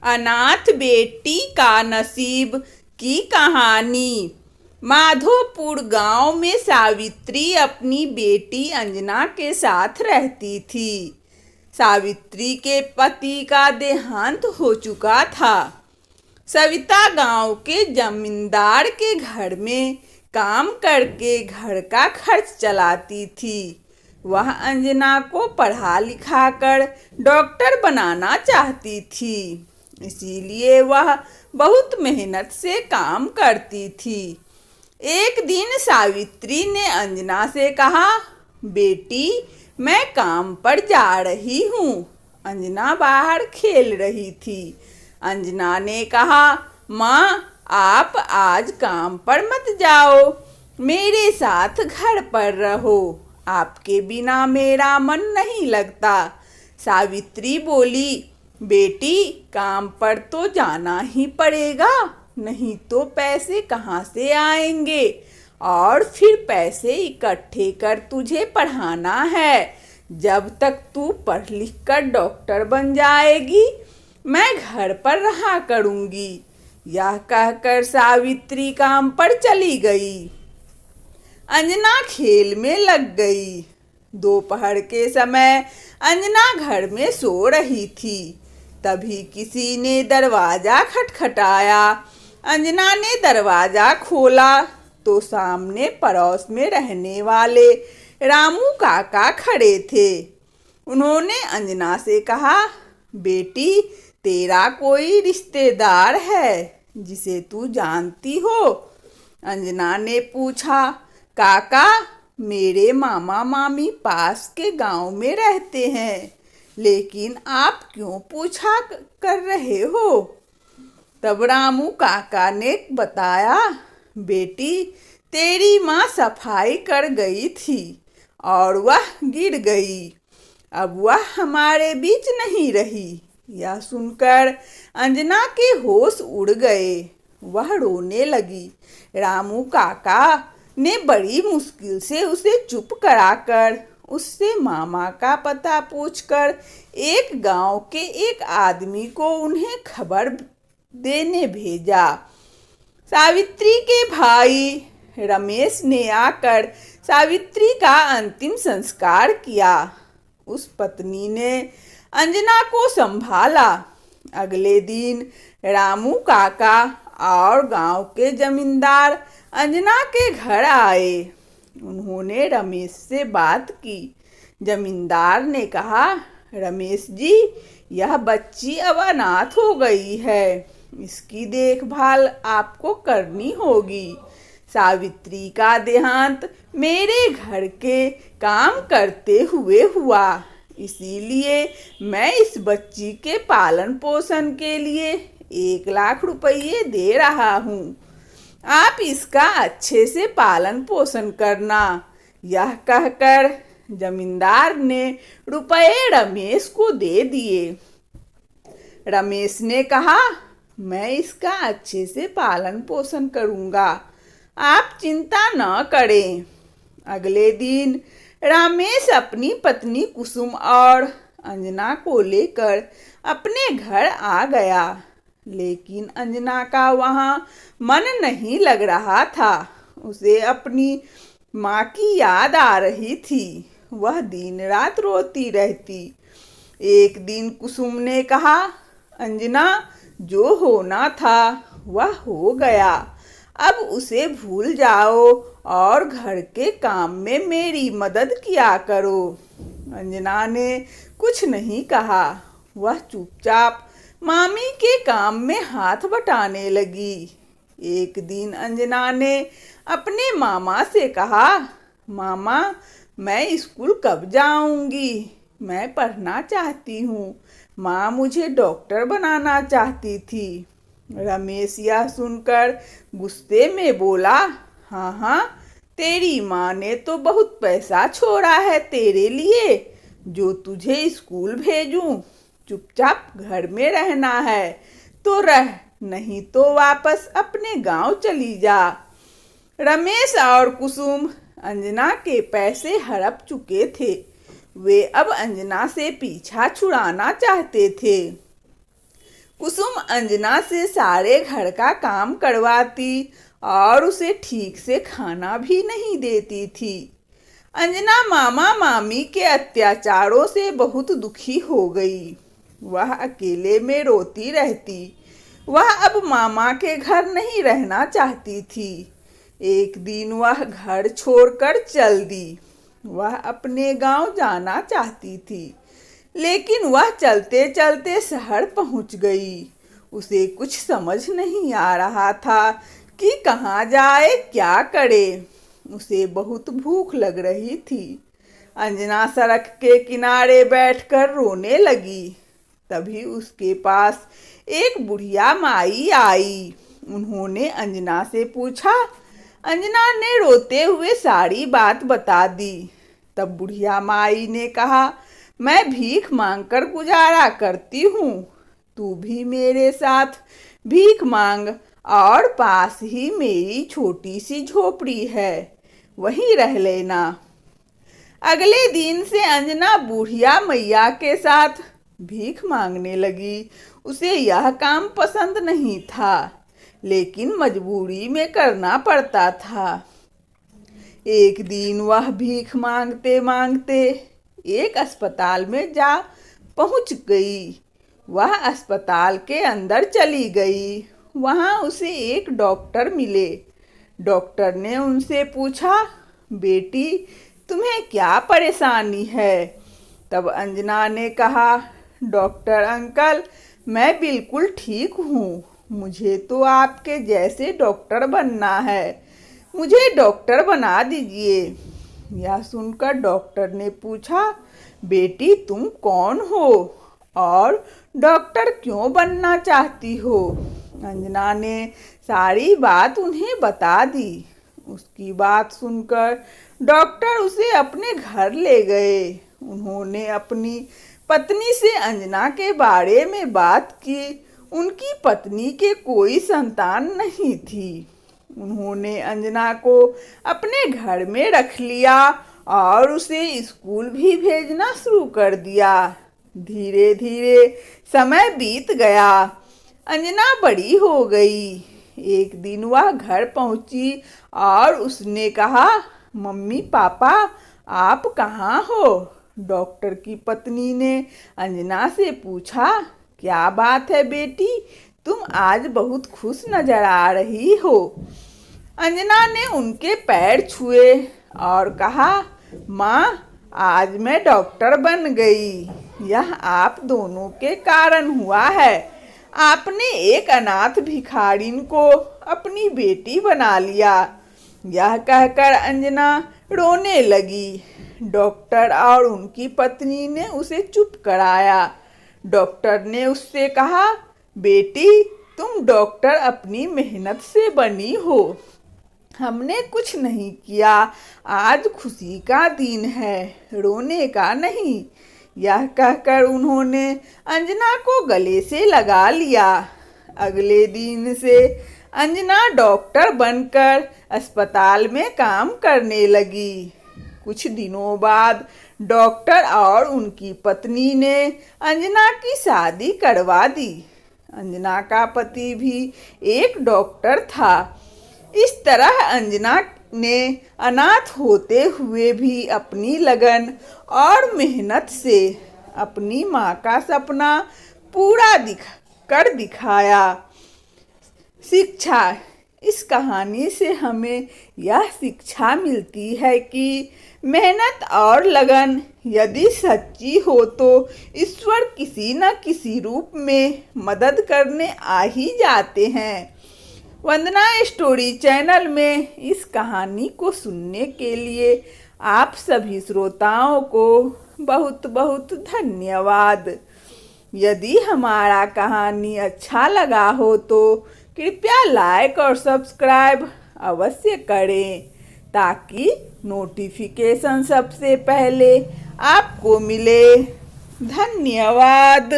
अनाथ बेटी का नसीब की कहानी। माधोपुर गांव में सावित्री अपनी बेटी अंजना के साथ रहती थी। सावित्री के पति का देहांत हो चुका था। सविता गांव के जमींदार के घर में काम करके घर का खर्च चलाती थी। वह अंजना को पढ़ा लिखा कर डॉक्टर बनाना चाहती थी, इसीलिए वह बहुत मेहनत से काम करती थी। एक दिन सावित्री ने अंजना से कहा, बेटी मैं काम पर जा रही हूँ। अंजना बाहर खेल रही थी। अंजना ने कहा, माँ आप आज काम पर मत जाओ, मेरे साथ घर पर रहो, आपके बिना मेरा मन नहीं लगता। सावित्री बोली, बेटी काम पर तो जाना ही पड़ेगा, नहीं तो पैसे कहाँ से आएंगे, और फिर पैसे इकट्ठे कर तुझे पढ़ाना है। जब तक तू पढ़ लिख कर डॉक्टर बन जाएगी मैं घर पर रहा करूँगी। यह कहकर सावित्री काम पर चली गई। अंजना खेल में लग गई। दोपहर के समय अंजना घर में सो रही थी। तभी किसी ने दरवाजा खटखटाया। अंजना ने दरवाजा खोला तो सामने पड़ोस में रहने वाले रामू काका खड़े थे। उन्होंने अंजना से कहा, बेटी तेरा कोई रिश्तेदार है जिसे तू जानती हो? अंजना ने पूछा, काका मेरे मामा मामी पास के गांव में रहते हैं, लेकिन आप क्यों पूछा कर रहे हो? तब रामू काका ने बताया, बेटी तेरी माँ सफाई कर गई थी और वह गिर गई, अब वह हमारे बीच नहीं रही। यह सुनकर अंजना के होश उड़ गए। वह रोने लगी। रामू काका ने बड़ी मुश्किल से उसे चुप कराकर उससे मामा का पता पूछकर एक गांव के एक आदमी को उन्हें खबर देने भेजा। सावित्री के भाई रमेश ने आकर सावित्री का अंतिम संस्कार किया। उस पत्नी ने अंजना को संभाला। अगले दिन रामू काका और गांव के जमींदार अंजना के घर आए। उन्होंने रमेश से बात की। जमींदार ने कहा, रमेश जी यह बच्ची अब अनाथ हो गई है, इसकी देखभाल आपको करनी होगी। सावित्री का देहांत मेरे घर के काम करते हुए हुआ, इसीलिए मैं इस बच्ची के पालन पोषण के लिए 1 लाख रुपये दे रहा हूँ। आप इसका अच्छे से पालन पोषण करना। यह कहकर जमींदार ने रुपये रमेश को दे दिए। रमेश ने कहा, मैं इसका अच्छे से पालन पोषण करूँगा, आप चिंता न करें। अगले दिन रमेश अपनी पत्नी कुसुम और अंजना को लेकर अपने घर आ गया, लेकिन अंजना का वहाँ मन नहीं लग रहा था। उसे अपनी माँ की याद आ रही थी। वह दिन रात रोती रहती। एक दिन कुसुम ने कहा, अंजना जो होना था वह हो गया, अब उसे भूल जाओ और घर के काम में मेरी मदद किया करो। अंजना ने कुछ नहीं कहा। वह चुपचाप मामी के काम में हाथ बटाने लगी। एक दिन अंजना ने अपने मामा से कहा, मामा मैं स्कूल कब जाऊंगी? मैं पढ़ना चाहती हूँ। माँ मुझे डॉक्टर बनाना चाहती थी। रमेश यह सुनकर गुस्से में बोला, हाँ हाँ तेरी माँ ने तो बहुत पैसा छोड़ा है तेरे लिए, जो तुझे स्कूल भेजूं। चुपचाप घर में रहना है तो रह, नहीं तो वापस अपने गांव चली जा। रमेश और कुसुम अंजना के पैसे हड़प चुके थे। वे अब अंजना से पीछा छुड़ाना चाहते थे। कुसुम अंजना से सारे घर का काम करवाती और उसे ठीक से खाना भी नहीं देती थी। अंजना मामा मामी के अत्याचारों से बहुत दुखी हो गई। वह अकेले में रोती रहती। वह अब मामा के घर नहीं रहना चाहती थी। एक दिन वह घर छोड़कर चल दी। वह अपने गांव जाना चाहती थी, लेकिन वह चलते चलते शहर पहुंच गई। उसे कुछ समझ नहीं आ रहा था कि कहाँ जाए, क्या करे। उसे बहुत भूख लग रही थी। अंजना सड़क के किनारे बैठकर रोने लगी। तभी उसके पास एक बुढ़िया माई आई। उन्होंने अंजना से पूछा। अंजना ने रोते हुए सारी बात बता दी। तब बुढ़िया माई ने कहा, मैं भीख मांगकर गुजारा करती हूँ, तू भी मेरे साथ भीख मांग और पास ही मेरी छोटी सी झोपड़ी है, वहीं रह लेना। अगले दिन से अंजना बुढ़िया मैया के साथ भीख मांगने लगी। उसे यह काम पसंद नहीं था, लेकिन मजबूरी में करना पड़ता था। एक दिन वह भीख मांगते मांगते एक अस्पताल में जा पहुंच गई। वह अस्पताल के अंदर चली गई। वहां उसे एक डॉक्टर मिले। डॉक्टर ने उनसे पूछा, बेटी तुम्हें क्या परेशानी है? तब अंजना ने कहा, डॉक्टर अंकल मैं बिल्कुल ठीक हूँ, मुझे तो आपके जैसे डॉक्टर बनना है, मुझे डॉक्टर बना दीजिए। यह सुनकर डॉक्टर ने पूछा, बेटी तुम कौन हो और डॉक्टर क्यों बनना चाहती हो? अंजना ने सारी बात उन्हें बता दी। उसकी बात सुनकर डॉक्टर उसे अपने घर ले गए। उन्होंने अपनी पत्नी से अंजना के बारे में बात की। उनकी पत्नी के कोई संतान नहीं थी। उन्होंने अंजना को अपने घर में रख लिया और उसे स्कूल भी भेजना शुरू कर दिया। धीरे धीरे समय बीत गया। अंजना बड़ी हो गई। एक दिन वह घर पहुंची और उसने कहा, मम्मी पापा आप कहाँ हो? डॉक्टर की पत्नी ने अंजना से पूछा, क्या बात है बेटी, तुम आज बहुत खुश नजर आ रही हो। अंजना ने उनके पैर छुए और कहा, माँ आज मैं डॉक्टर बन गई। यह आप दोनों के कारण हुआ है। आपने एक अनाथ भिखारिन को अपनी बेटी बना लिया। यह कहकर अंजना रोने लगी। डॉक्टर और उनकी पत्नी ने उसे चुप कराया। डॉक्टर ने उससे कहा, बेटी तुम डॉक्टर अपनी मेहनत से बनी हो, हमने कुछ नहीं किया। आज खुशी का दिन है, रोने का नहीं। यह कहकर उन्होंने अंजना को गले से लगा लिया। अगले दिन से अंजना डॉक्टर बनकर अस्पताल में काम करने लगी। कुछ दिनों बाद डॉक्टर और उनकी पत्नी ने अंजना की शादी करवा दी। अंजना का पति भी एक डॉक्टर था। इस तरह अंजना ने अनाथ होते हुए भी अपनी लगन और मेहनत से अपनी माँ का सपना पूरा कर दिखाया। शिक्षा, इस कहानी से हमें यह शिक्षा मिलती है कि मेहनत और लगन यदि सच्ची हो तो ईश्वर किसी न किसी रूप में मदद करने आ ही जाते हैं। वंदना स्टोरी चैनल में इस कहानी को सुनने के लिए आप सभी श्रोताओं को बहुत बहुत धन्यवाद। यदि हमारा कहानी अच्छा लगा हो तो कृपया लाइक और सब्सक्राइब अवश्य करें, ताकि नोटिफिकेशन सबसे पहले आपको मिले। धन्यवाद।